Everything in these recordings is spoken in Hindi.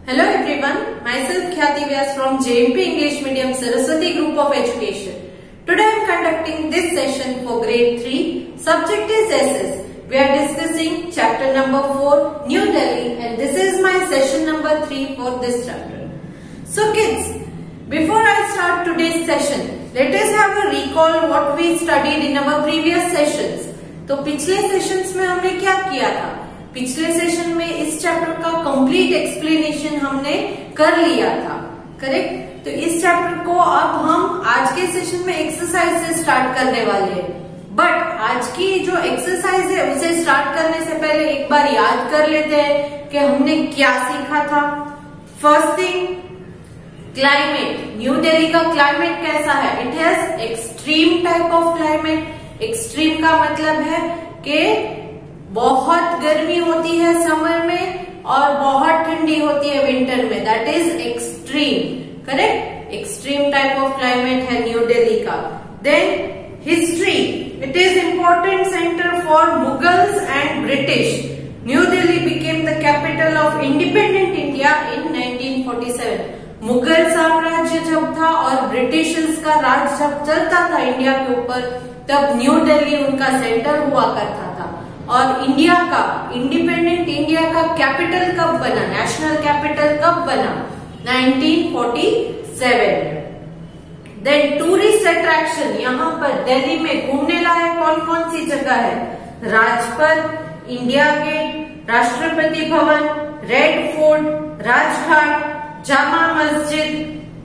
Hello everyone, myself Khyati Vyas from JMP English Medium Saraswati Group of Education. Today I am conducting this session for grade 3. Subject is SS. We are discussing chapter number 4, New Delhi, and this is my session number 3 for this chapter. So kids, before I start today's session, let us have a recall what we studied in our previous sessions. तो पिछले सेशंस में हमने क्या किया था? पिछले सेशन में इस चैप्टर का कंप्लीट एक्सप्लेनेशन हमने कर लिया था, करेक्ट? तो इस चैप्टर को अब हम आज के सेशन में एक्सरसाइज से स्टार्ट करने वाले हैं। बट आज की जो एक्सरसाइज है उसे स्टार्ट करने से पहले एक बार याद कर लेते हैं कि हमने क्या सीखा था। First thing, climate. New Delhi का क्लाइमेट कैसा है? It has extreme type of climate. Extreme का मतलब है कि बहुत गर्मी होती है समर में और बहुत ठंडी होती है विंटर में, that is extreme, correct? Extreme type of climate है न्यू दिल्ली का। Then history, it is important centre for Mughals and British. New Delhi became the capital of independent India in 1947। Mughal साम्राज्य जब था और ब्रिटिशर्स का राज जब चलता था इंडिया के ऊपर, तब न्यू दिल्ली उनका सेंटर हुआ करता था। और इंडिया का, इंडिपेंडेंट इंडिया का कैपिटल कब बना, नेशनल कैपिटल कब बना? 1947। देन टूरिस्ट अट्रैक्शन, यहाँ पर दिल्ली में घूमने लायक कौन कौन सी जगह है? Rajpath, India gate, Rashtrapati Bhavan, red fort, Rajghat, Jama Masjid,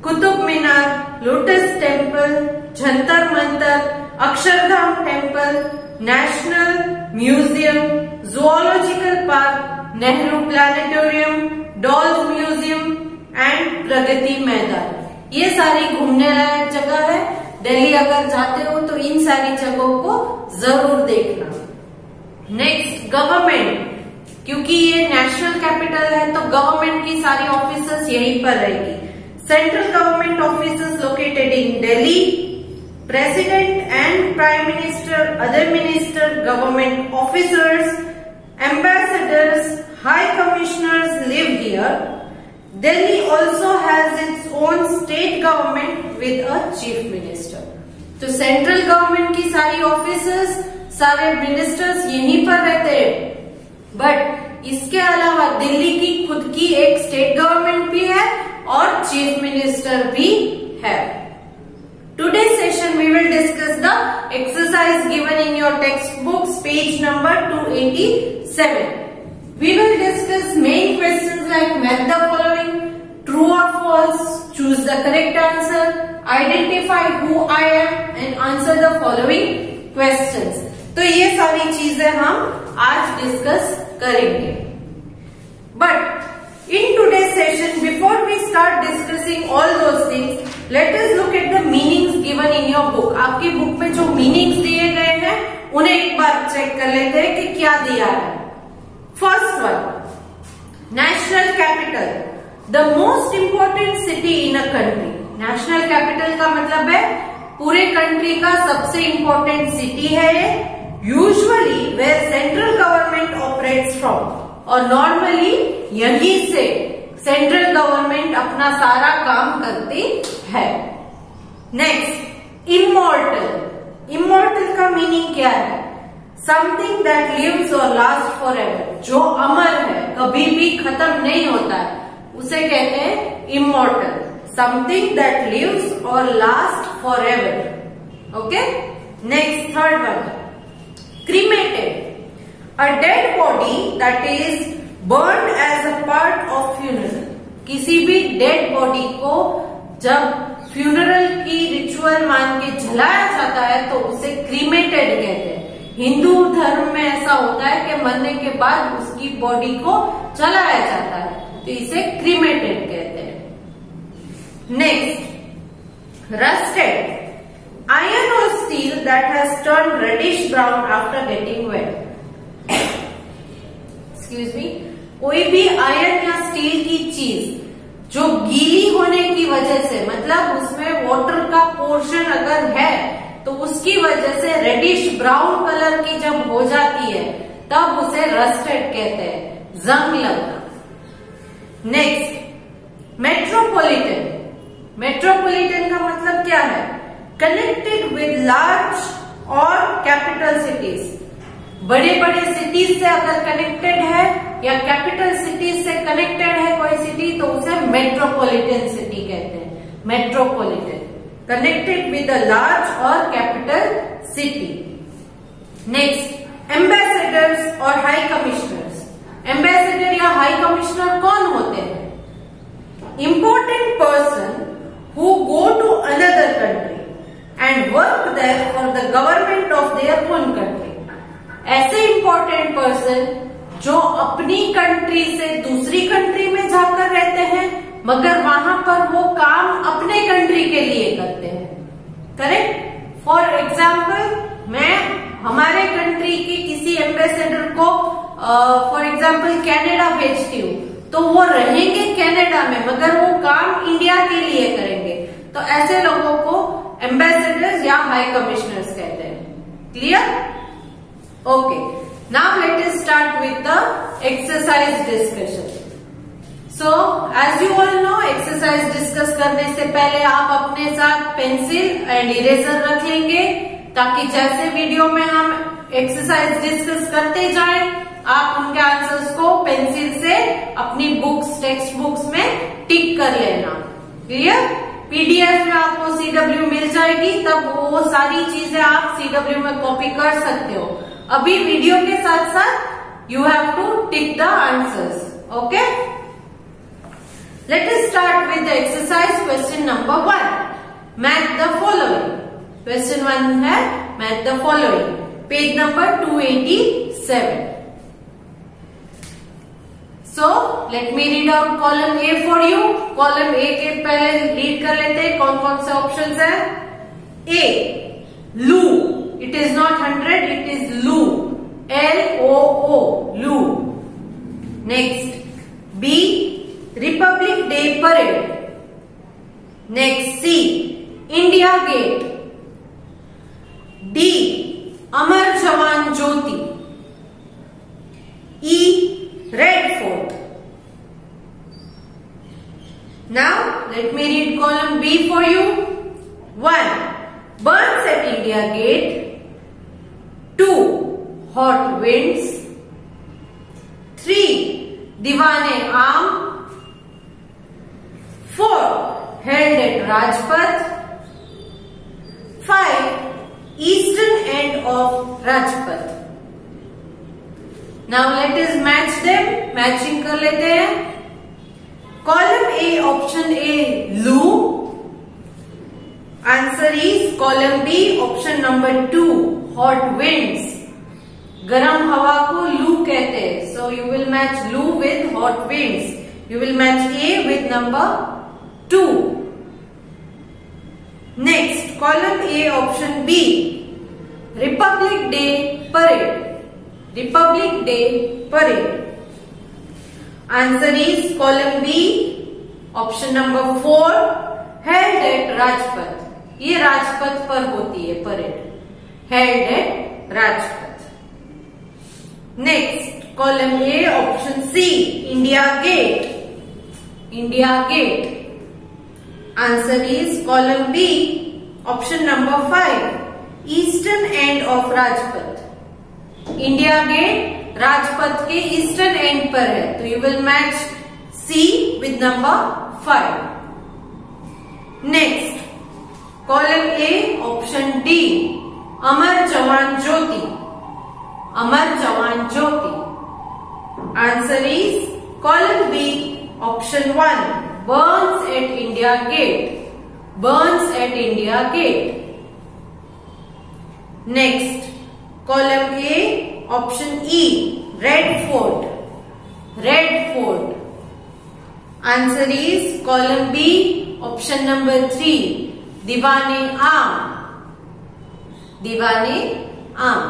Qutub Minar, lotus temple, Jantar Mantar, Akshardham temple, national museum, zoological park, Nehru planetarium, dolls museum and Pragati Maidan. ये सारी घूमने लायक जगह है। दिल्ली अगर जाते हो तो इन सारी जगहों को जरूर देखना। Next, government. क्योंकि ये नेशनल कैपिटल है तो गवर्नमेंट की सारी ऑफिसेस यहीं पर रहेगी। Central government offices located in Delhi. President and Prime Minister, other minister, government officers, ambassadors, high commissioners live here. Delhi also has its own state government with a chief minister. तो सेंट्रल गवर्नमेंट की सारी ऑफिसर्स, सारे मिनिस्टर्स यहीं पर रहते हैं। बट इसके अलावा दिल्ली की खुद की एक स्टेट गवर्नमेंट भी है और चीफ मिनिस्टर भी है। Today's session we will discuss the exercise given in your textbooks, page number 287. We will discuss main questions like match the following, true or false, choose the correct answer, identify who I am and answer the following questions. तो ये सारी चीजें हम आज डिस्कस करेंगे। But in today's session, before we start discussing all those things, let us look at the meanings given in your book. आपकी बुक में जो मीनिंग्स दिए गए हैं उन्हें एक बार चेक कर लेते हैं कि क्या दिया है। First one, national capital, the most important city in a country. National capital का मतलब है पूरे कंट्री का सबसे इंपॉर्टेंट सिटी है ये। Usually where central government operates from, और नॉर्मली यहीं से सेंट्रल गवर्नमेंट अपना सारा काम करती है। Next, immortal. इमॉर्टल का मीनिंग क्या है? समथिंग दैट लिव्स और लास्ट फॉर एवर, जो अमर है, कभी भी खत्म नहीं होता है, उसे कहते हैं इमॉर्टल। समथिंग दैट लिव्स और last for ever. Okay. Next, third one, cremated, a dead body that is burned as a part of funeral. किसी भी डेड बॉडी को जब फ्यूनरल की रिचुअल मान के जलाया जाता है तो उसे क्रीमेटेड कहते हैं। हिंदू धर्म में ऐसा होता है कि मरने के बाद उसकी बॉडी को जलाया जाता है, तो इसे क्रीमेटेड कहते हैं। नेक्स्ट, रस्टेड, आयरन और steel that has turned reddish brown after getting wet. Excuse me, कोई भी आयरन या स्टील की चीज जो गीली होने की वजह से, मतलब उसमें वाटर का पोर्शन अगर है तो उसकी वजह से रेडिश ब्राउन कलर की जब हो जाती है तब उसे रस्टेड कहते हैं, जंग लगना। नेक्स्ट, मेट्रोपॉलिटन, मेट्रोपॉलिटन का मतलब क्या है? कनेक्टेड विद लार्ज और कैपिटल सिटीज, बड़े बड़े सिटीज से अगर कनेक्टेड है या कैपिटल सिटीज से कनेक्टेड है कोई सिटी तो उसे मेट्रोपॉलिटन सिटी कहते हैं। Metropolitan, connected with a large और कैपिटल सिटी। नेक्स्ट, एम्बेसडर्स और हाई कमिश्नर्स। एम्बेसडर या हाई कमिश्नर कौन होते हैं? Important person who go to another country and work there for the government of their own country. ऐसे इंपॉर्टेंट पर्सन जो अपनी कंट्री से दूसरी कंट्री में जाकर रहते हैं मगर वहां पर वो काम अपने कंट्री के लिए करते हैं। करेक्ट? फॉर एग्जाम्पल, मैं हमारे कंट्री के किसी एम्बेसडर को फॉर एग्जाम्पल कनाडा भेजती हूँ तो वो रहेंगे कनाडा में मगर वो काम इंडिया के लिए करेंगे, तो ऐसे लोगों को एम्बेसडर्स या हाई कमिश्नर्स कहते हैं। Clear? Okay, now let us start with the exercise discussion. So as you all know, exercise discuss करने से पहले आप अपने साथ पेंसिल एंड इरेजर रख लेंगे ताकि जैसे वीडियो में हम एक्सरसाइज डिस्कस करते जाएं आप उनके आंसर्स को पेंसिल से अपनी बुक्स, टेक्स्ट बुक्स में टिक कर लेना। क्लियर? पीडीएफ में आपको सीडब्ल्यू मिल जाएगी, तब वो सारी चीजें आप सीडब्ल्यू में कॉपी कर सकते हो। अभी वीडियो के साथ साथ you have to tick the answers. Okay, let us start with the exercise question number 1। Match the following. Question 1 है match the following, page number 287। So let me read out column A for you. Column A के पहले रीड कर लेते हैं कौन कौन से ऑप्शंस है। A, loo, it is not 100, it is loo, LOO, loo. Next, B, Republic Day Parade. Next, C, India Gate. D, Amar Jawan Jyoti. E, Red Fort. Now let me read column B for you. 1, burns at India Gate. 2, hot winds. 3, Diwan-e-Aam. 4, held at Rajpath. 5, eastern end of Rajpath. Now let us match them. Matching कर लेते हैं। Column A, option A, loo. Answer is column B, option number 2, hot winds. गरम हवा को लू कहते हैं, so you will match loo with hot winds. You will match A with number 2। Next, column A, option B, Republic Day Parade. Republic Day Parade. Answer is column B, option number 4, held at Rajpath. ये राजपथ पर होती है parade, held at Rajpath. Next, column A, option C, India Gate. India Gate. Answer is column B, option number 5, eastern end of Rajpath. India gate Rajpath के ईस्टर्न एंड पर है, तो you will match C with number 5। Next, column A, option D, Amar Jawan Jyoti. Amar Jawan Jyoti. Answer is column B, option 1, burns at India gate. Burns at India gate. Next, column A, option E, red fort. Red fort. Answer is column B, option number 3, Diwan-e-Aam. Diwan-e-Aam.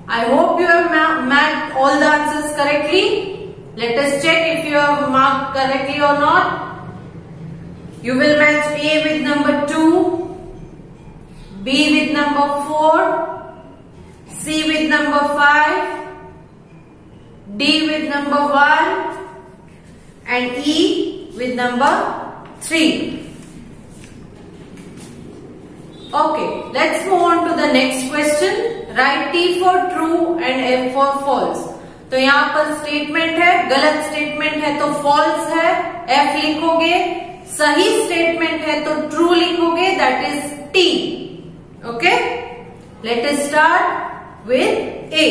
I hope you have marked all the answers correctly. Let us check if you have marked correctly or not. You will match A with number 2, B with number 4, C with number 5, D with number 1 and E with number 3. Okay, let's move on to the next question. Write T for true and F for false. तो यहाँ पर स्टेटमेंट है, गलत स्टेटमेंट है तो फॉल्स है, F लिखोगे, सही स्टेटमेंट है तो ट्रू लिखोगे, that is T. Okay, let us start with A.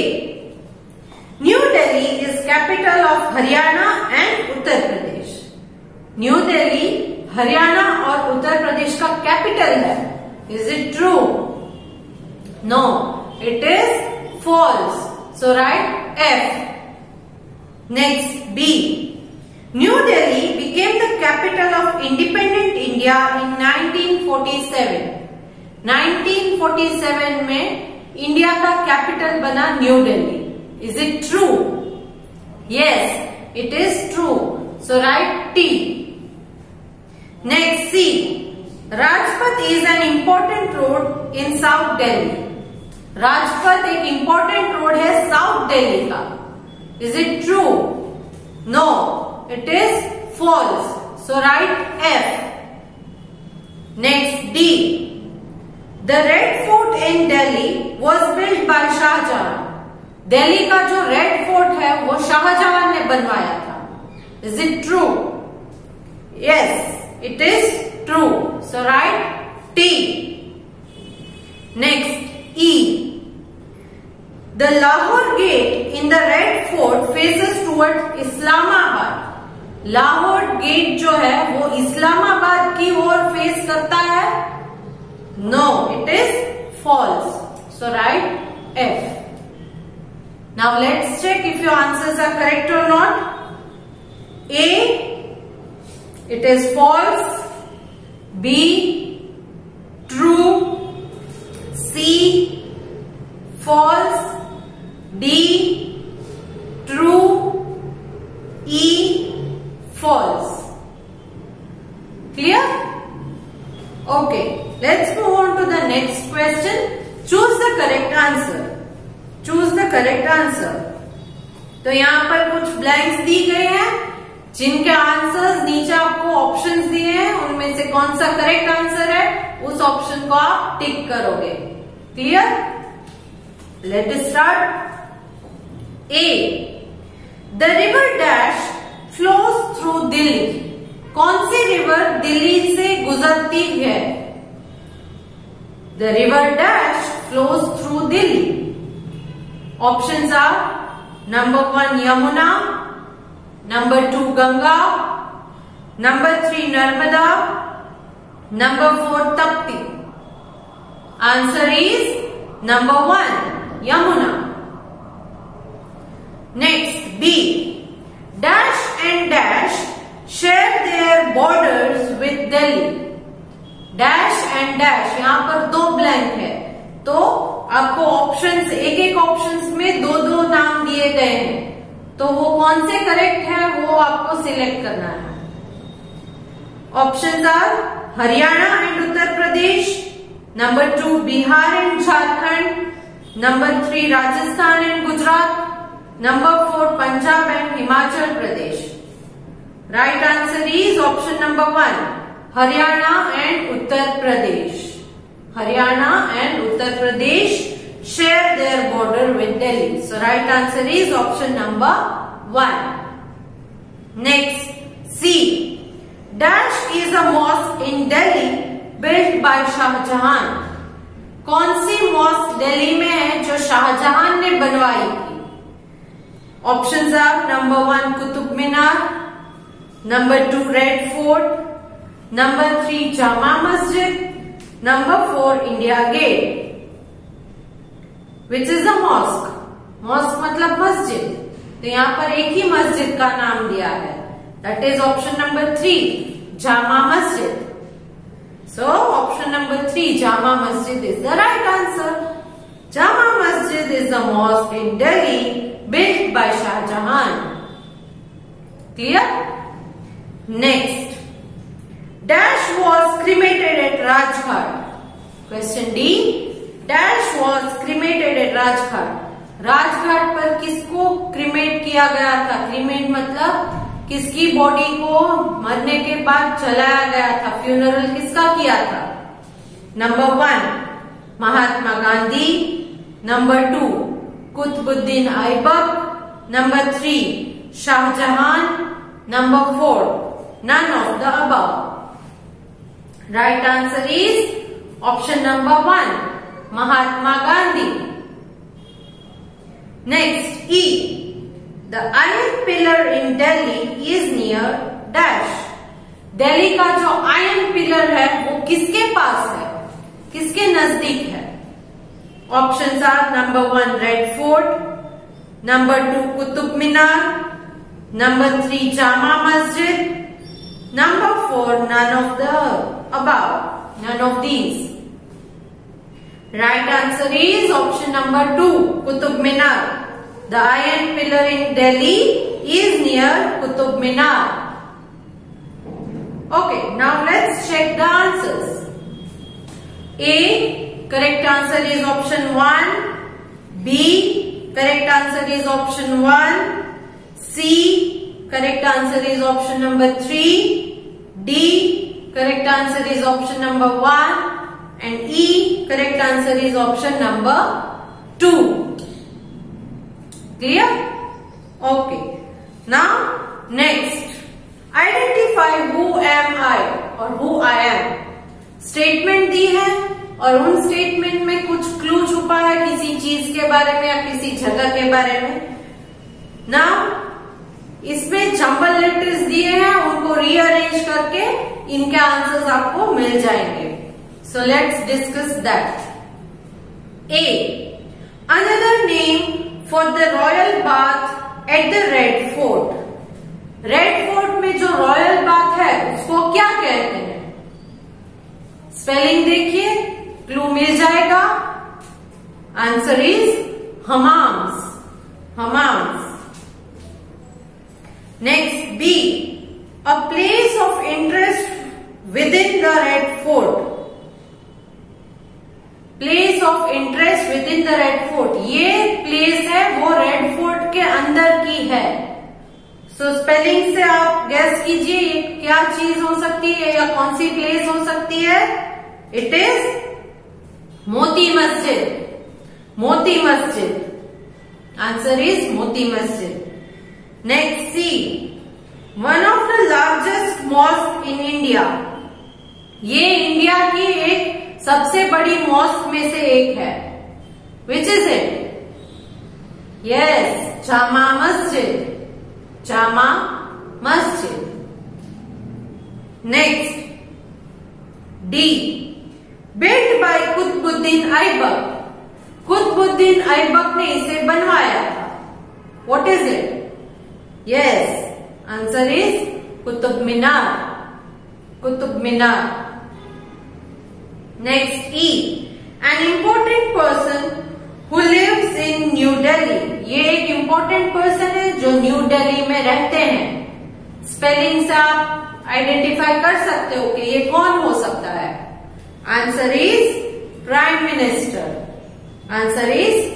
New Delhi is capital of Haryana and Uttar Pradesh. New Delhi Haryana और उत्तर प्रदेश का कैपिटल है. Is it true? No, it is false. So write F. Next, B. New Delhi became the capital of independent India in 1947. 1947 में इंडिया का कैपिटल बना new Delhi. Is it true? Yes, it is true. So write T. Next, C. Rajpath is an important road in South Delhi. Rajpath एक important road है साउथ दिल्ली का. Is it true? No, it is false. So write F. Next, D. The Red Fort in Delhi was built by Shah Jahan. Delhi का जो रेड फोर्ट है वो शाहजहां ने बनवाया था. Is it true? Yes, it is true. So write T. Next, E. The Lahore gate in the Red Fort faces towards Islamabad. Lahore gate जो है वो इस्लामाबाद की ओर फेस करता है. No, it is false. So write F. Now let's check if your answers are correct or not. A, it is false. B, true. C, false. D, true. E, false. Clear? Okay, let's move on to the next question. Choose the correct answer. Choose the correct answer. तो यहाँ पर कुछ ब्लैंक्स दी गए हैं जिनके आंसर्स नीचे आपको ऑप्शंस दिए हैं, उनमें से कौन सा करेक्ट आंसर है उस ऑप्शन को आप टिक करोगे. Clear? Late us start. A. The river Dash flows through Delhi. कौन सी रिवर दिल्ली से गुजरती है? The river Dash flows through Delhi. Options are number 1 Yamuna, number 2 Ganga, number 3 Narmada, number 4 Tapti. Answer is number 1 Yamuna. Next, B. Dash and Dash share their borders with Delhi. Dash and Dash, यहाँ पर दो ब्लैंक है तो आपको ऑप्शंस, एक एक ऑप्शंस में दो दो नाम दिए गए हैं, तो वो कौन से करेक्ट है वो आपको सिलेक्ट करना है. Options are Haryana and Uttar Pradesh, number 2 Bihar and Jharkhand, number 3 Rajasthan and Gujarat, number 4 Punjab and Himachal Pradesh. Right answer is option number 1 Haryana and Uttar Pradesh. Haryana and Uttar Pradesh share their border with Delhi. So right answer is option number 1. Next, C. Dash is a mosque in Delhi built by Shah Jahan. कौन सी मॉस्क दिल्ली में है जो शाहजहां ने बनवाई थी? Options are number 1 Qutub Minar, number 2 red fort, number 3 Jama Masjid, number 4 India gate. Which is a mosque? Mosque मतलब मस्जिद, तो यहाँ पर एक ही मस्जिद का नाम दिया है, that is option number 3 Jama Masjid. So option number 3 Jama Masjid is the right answer. Jama Masjid is the mosque in Delhi built by Shahjahan. Clear? Next, Dash was cremated at Rajghat. Question D. Dash was cremated at Rajghat. Rajghat पर किसको क्रीमेट किया गया था? क्रीमेट मतलब किसकी बॉडी को मरने के बाद जलाया गया था, फ्यूनरल किसका किया था? Number 1 Mahatma Gandhi, number 2 Qutbuddin Aibak, number 3 Shahjahan, number 4 none of the above. Right answer is option number 1 Mahatma Gandhi. Next, E. The iron pillar in Delhi is near dash. Delhi का जो आयरन पिलर है वो किसके पास है, किसके नजदीक है? Options are number 1 Red fort, number 2 Qutub Minar, number 3 Jama Masjid, number 4 none of the above, none of these. Right answer is option number 2 Qutub Minar. The iron pillar in Delhi is near Qutub Minar. Okay, now let's check the answers. A, correct answer is option 1. B, correct answer is option 1. C, correct answer is option number 3. D, correct answer is option number 1. And E, correct answer is option number 2. Clear? Okay. Now, next, identify who am I or who I am. Statement दी है और उन स्टेटमेंट में कुछ क्लू छुपा है किसी चीज के बारे में या किसी जगह के बारे में. नाउ इसमें जंबल लेटर्स दिए हैं, उनको रीअरेंज करके इनके आंसर्स आपको मिल जाएंगे. So let's discuss that. A. Another name for the royal bath at the Red Fort. Red Fort में जो रॉयल बाथ है उसको क्या कहते हैं? स्पेलिंग देखिए, क्लू मिल जाएगा. Answer is hammams, hammams. Next, B. A place of interest within the red fort. Place of interest within the red fort, ये प्लेस है वो रेड फोर्ट के अंदर की है. सो स्पेलिंग से आप गेस कीजिए ये क्या चीज हो सकती है या कौन सी प्लेस हो सकती है. इट इज मोती मस्जिद, Moti Masjid. Answer is Moti Masjid. Next, C. One of the largest mosque in India. ये इंडिया की एक सबसे बड़ी मॉस्क में से एक है. Which is it? Yes, Jama Masjid, Jama Masjid. Next, D. Built by Qutbuddin Aibak. Qutbuddin Aibak ने इसे बनवाया था. What is it? Yes, answer is Qutub Minar, Qutub Minar. Next, E. An important person who lives in New Delhi. ये एक इम्पोर्टेंट पर्सन है जो न्यू दिल्ली में रहते हैं. स्पेलिंग से आप आइडेंटिफाई कर सकते हो कि ये कौन हो सकता है. Answer is prime minister. Answer is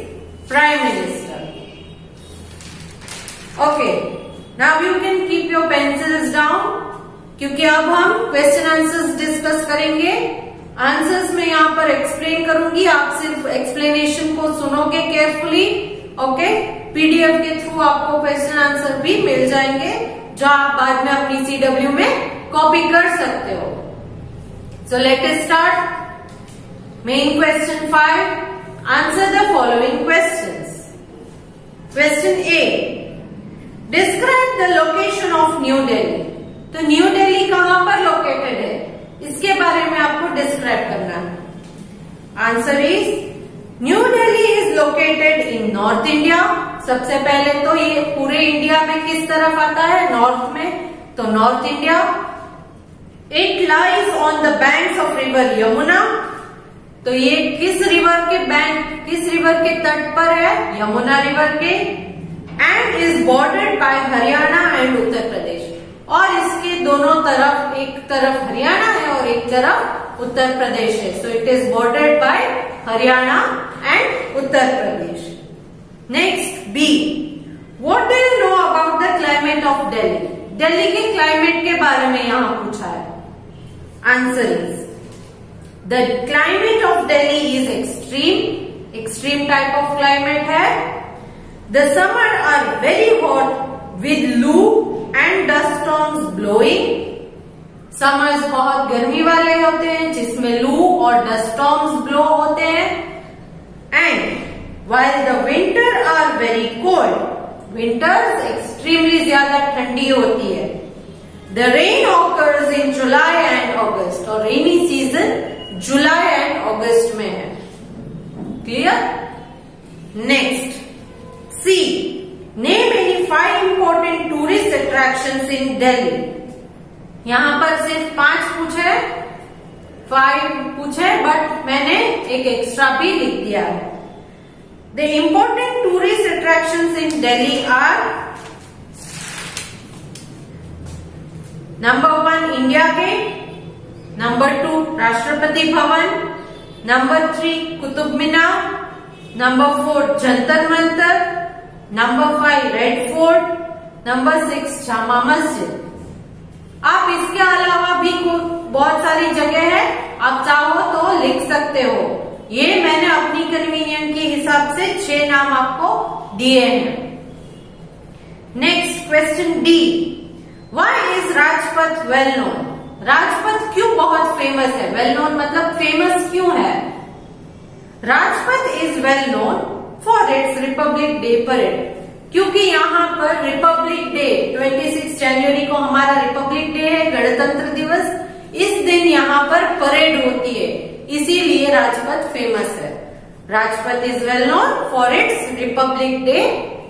prime minister. Okay, now you can keep your pencils down क्योंकि अब हम क्वेश्चन आंसर्स डिस्कस करेंगे. आंसर्स में यहाँ पर एक्सप्लेन करूंगी, आप सिर्फ एक्सप्लेनेशन को सुनोगे केयरफुली. ओके, पीडीएफ के थ्रू आपको क्वेश्चन आंसर भी मिल जाएंगे जो आप बाद में अपनी सीडब्ल्यू में कॉपी कर सकते हो. So let us start. Main question 5. Answer the following questions. Question A. Describe the location of new Delhi. तो न्यू दिल्ली कहां पर लोकेटेड है इसके बारे में आपको डिस्क्राइब करना है. Answer is new Delhi is located in north India. सबसे पहले तो ये पूरे इंडिया में किस तरफ आता है? नॉर्थ में. तो north India. It lies on the banks of river Yamuna. तो ये किस रिवर के बैंक, किस रिवर के तट पर है? यमुना रिवर के. And is bordered by Haryana and Uttar Pradesh. और इसके दोनों तरफ, एक तरफ हरियाणा है और एक तरफ उत्तर प्रदेश है. So it is bordered by Haryana and Uttar Pradesh. Next, B. What do you know about the climate of Delhi. Delhi के क्लाइमेट के बारे में यहां पूछा है। Answer is the climate of Delhi is extreme, extreme type of climate है। The summer are very hot with loo and dust storms blowing. Summers बहुत गर्मी वाले होते हैं जिसमें लू और डस्ट स्टॉर्म्स ब्लो होते हैं। And while the winter are very cold, winters extremely ज्यादा ठंडी होती है। The rain occurs in July and August, और rainy season July and August में है। Clear? Next, C, name any 5 important tourist attractions in Delhi। यहां पर सिर्फ 5 पूछे, 5 पूछे, बट मैंने एक एक्स्ट्रा भी लिख दिया है। The important tourist attractions in Delhi are number 1 India Gate, number 2 Rashtrapati Bhavan, number 3 Qutub Minar, number 4 Jantar Mantar, number 5 red fort, number 6 Jama Masjid. आप इसके अलावा भी बहुत सारी जगह है, आप चाहो तो लिख सकते हो। ये मैंने अपनी कन्वीनियंट के हिसाब से 6 नाम आपको दिए हैं। Next question D, why is Rajpath well known. Rajpath क्यों बहुत फेमस है? वेल नोन मतलब फेमस क्यों है? Rajpath is well known for its Republic Day parade, क्योंकि यहाँ पर रिपब्लिक डे 26 जनवरी को हमारा रिपब्लिक डे है, गणतंत्र दिवस। इस दिन यहाँ पर परेड होती है, इसीलिए राजपथ फेमस है। Rajpath is well known for its Republic Day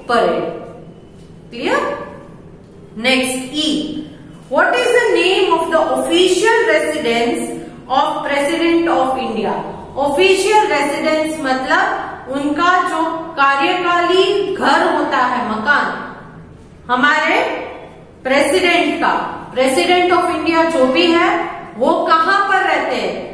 parade. Clear? Next E, what is the name of the official residence of president of India. Official residence मतलब उनका जो कार्यकाली घर होता है, मकान, हमारे प्रेसिडेंट का, प्रेसिडेंट ऑफ इंडिया जो भी है वो कहां पर रहते हैं।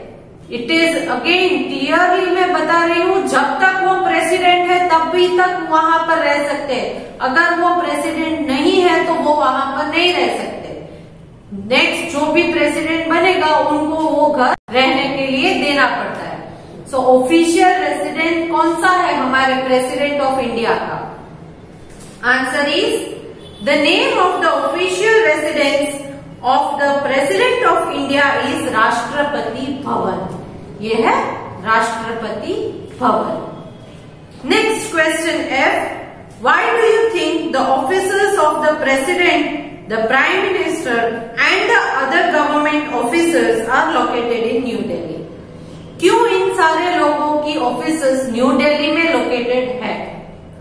इट इज अगेन क्लियरली मैं बता रही हूं, जब तक वो प्रेसिडेंट है तब भी तक वहां पर रह सकते हैं। अगर वो प्रेसिडेंट नहीं है तो वो वहां पर नहीं रह सकते। नेक्स्ट जो भी प्रेसिडेंट बनेगा उनको वो घर रहने के लिए देना पड़ता है। सो ऑफिशियल रेसिडेंट कौन सा है हमारे प्रेसिडेंट ऑफ इंडिया का? Answer is the name of the official residence of the president of India is Rashtrapati Bhavan. ये है Rashtrapati Bhavan. Next question F, why do you think the officers of the president, the prime minister and the other government officers are located in New Delhi. क्यों इन सारे लोगों की ऑफिसर्स न्यू दिल्ली में लोकेटेड है,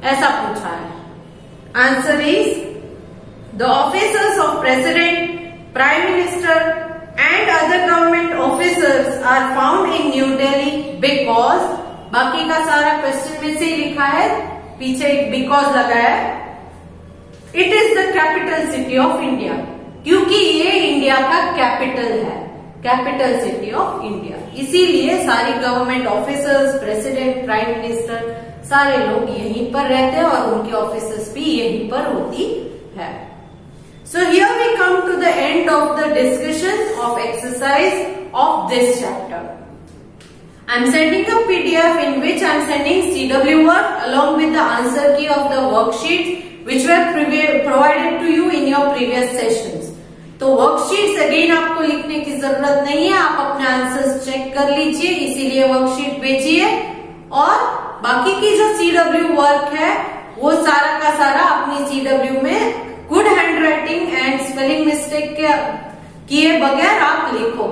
ऐसा पूछा है। Answer is the officers of president, Prime Minister and other government officers are found in New Delhi because, बाकी का सारा क्वेश्चन में से ही लिखा है, पीछे एक बिकॉज लगा है। It is the capital city of India, क्योंकि ये इंडिया का कैपिटल है, कैपिटल सिटी ऑफ इंडिया। इसीलिए सारी government officers, president, prime minister, सारे लोग यहीं पर रहते हैं और उनकी ऑफिसर्स भी यहीं पर होती है। So here we come to the end of the discussion of exercise of this chapter. I am sending a PDF in which I am sending CW work along with the answer key of the worksheets which were provided to you in your previous sessions. तो वर्कशीट्स अगेन आपको लिखने की जरूरत नहीं है, आप अपने आंसर्स चेक कर लीजिए, इसीलिए वर्कशीट भेजिए। और बाकी की जो CW वर्क है वो सारा का सारा अपनी CW में good hand writing and spelling mistake के किए बगैर आप लिखो।